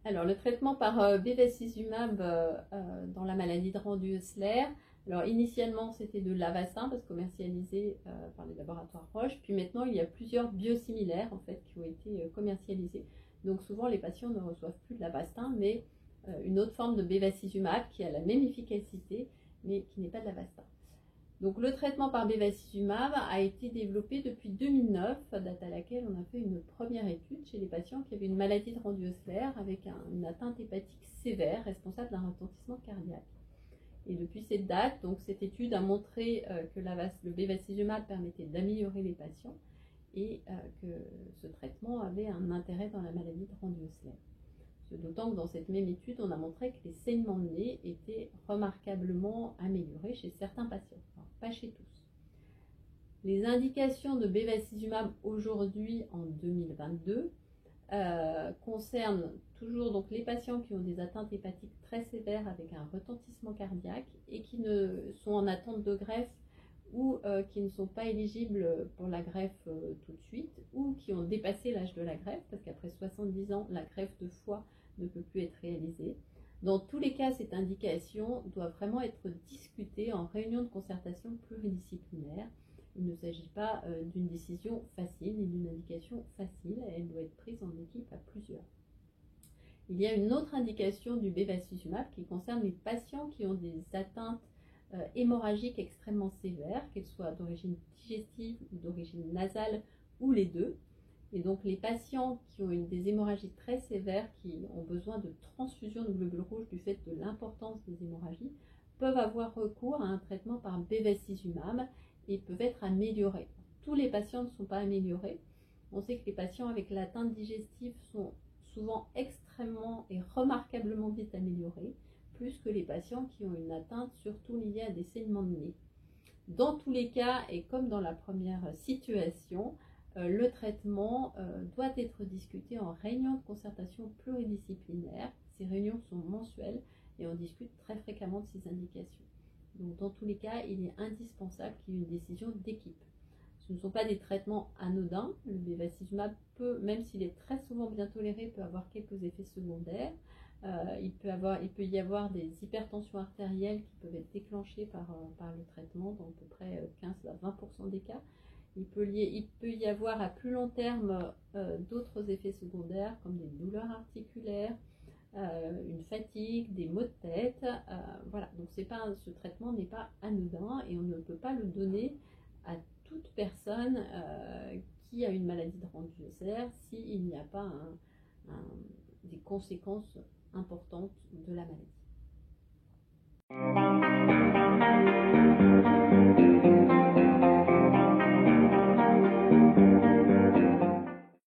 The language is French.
Alors, le traitement par bevacizumab dans la maladie de Rendu-Osler, alors initialement c'était de l'Avastin parce que commercialisé par les laboratoires Roche, puis maintenant il y a plusieurs biosimilaires en fait qui ont été commercialisés. Donc souvent les patients ne reçoivent plus de l'Avastin mais une autre forme de bevacizumab qui a la même efficacité mais qui n'est pas de l'Avastin. Donc le traitement par bevacizumab a été développé depuis 2009, date à laquelle on a fait une première étude chez les patients qui avaient une maladie de Rendu-Osler avec une atteinte hépatique sévère responsable d'un retentissement cardiaque. Et depuis cette date, donc cette étude a montré que le bevacizumab permettait d'améliorer les patients et que ce traitement avait un intérêt dans la maladie de Rendu-Osler. D'autant que dans cette même étude, on a montré que les saignements de nez étaient remarquablement améliorés chez certains patients, enfin, pas chez tous. Les indications de bevacizumab aujourd'hui en 2022 concernent toujours donc les patients qui ont des atteintes hépatiques très sévères avec un retentissement cardiaque et qui sont en attente de greffe ou qui ne sont pas éligibles pour la greffe tout de suite ou qui ont dépassé l'âge de la greffe parce qu'après 70 ans, la greffe de foie ne peut plus être réalisée. Dans tous les cas, cette indication doit vraiment être discutée en réunion de concertation pluridisciplinaire. Il ne s'agit pas d'une décision facile ni d'une indication facile, elle doit être prise en équipe à plusieurs. Il y a une autre indication du bevacizumab qui concerne les patients qui ont des atteintes hémorragiques extrêmement sévères, qu'elles soient d'origine digestive ou d'origine nasale ou les deux. Et donc les patients qui ont des hémorragies très sévères, qui ont besoin de transfusion de globules rouges du fait de l'importance des hémorragies, peuvent avoir recours à un traitement par bevacizumab et peuvent être améliorés. Tous les patients ne sont pas améliorés. On sait que les patients avec l'atteinte digestive sont souvent extrêmement et remarquablement vite améliorés, plus que les patients qui ont une atteinte surtout liée à des saignements de nez. Dans tous les cas, et comme dans la première situation, le traitement doit être discuté en réunion de concertation pluridisciplinaire. Ces réunions sont mensuelles et on discute très fréquemment de ces indications. Donc dans tous les cas, il est indispensable qu'il y ait une décision d'équipe. Ce ne sont pas des traitements anodins. Le bevacizumab peut, même s'il est très souvent bien toléré, peut avoir quelques effets secondaires. Il peut y avoir des hypertensions artérielles qui peuvent être déclenchées par le traitement dans à peu près 15 à 20% des cas. Il peut y avoir à plus long terme d'autres effets secondaires comme des douleurs articulaires, une fatigue, des maux de tête. Voilà, donc ce traitement n'est pas anodin et on ne peut pas le donner à toute personne qui a une maladie de Rendu-Osler s'il n'y a pas des conséquences importantes de la maladie.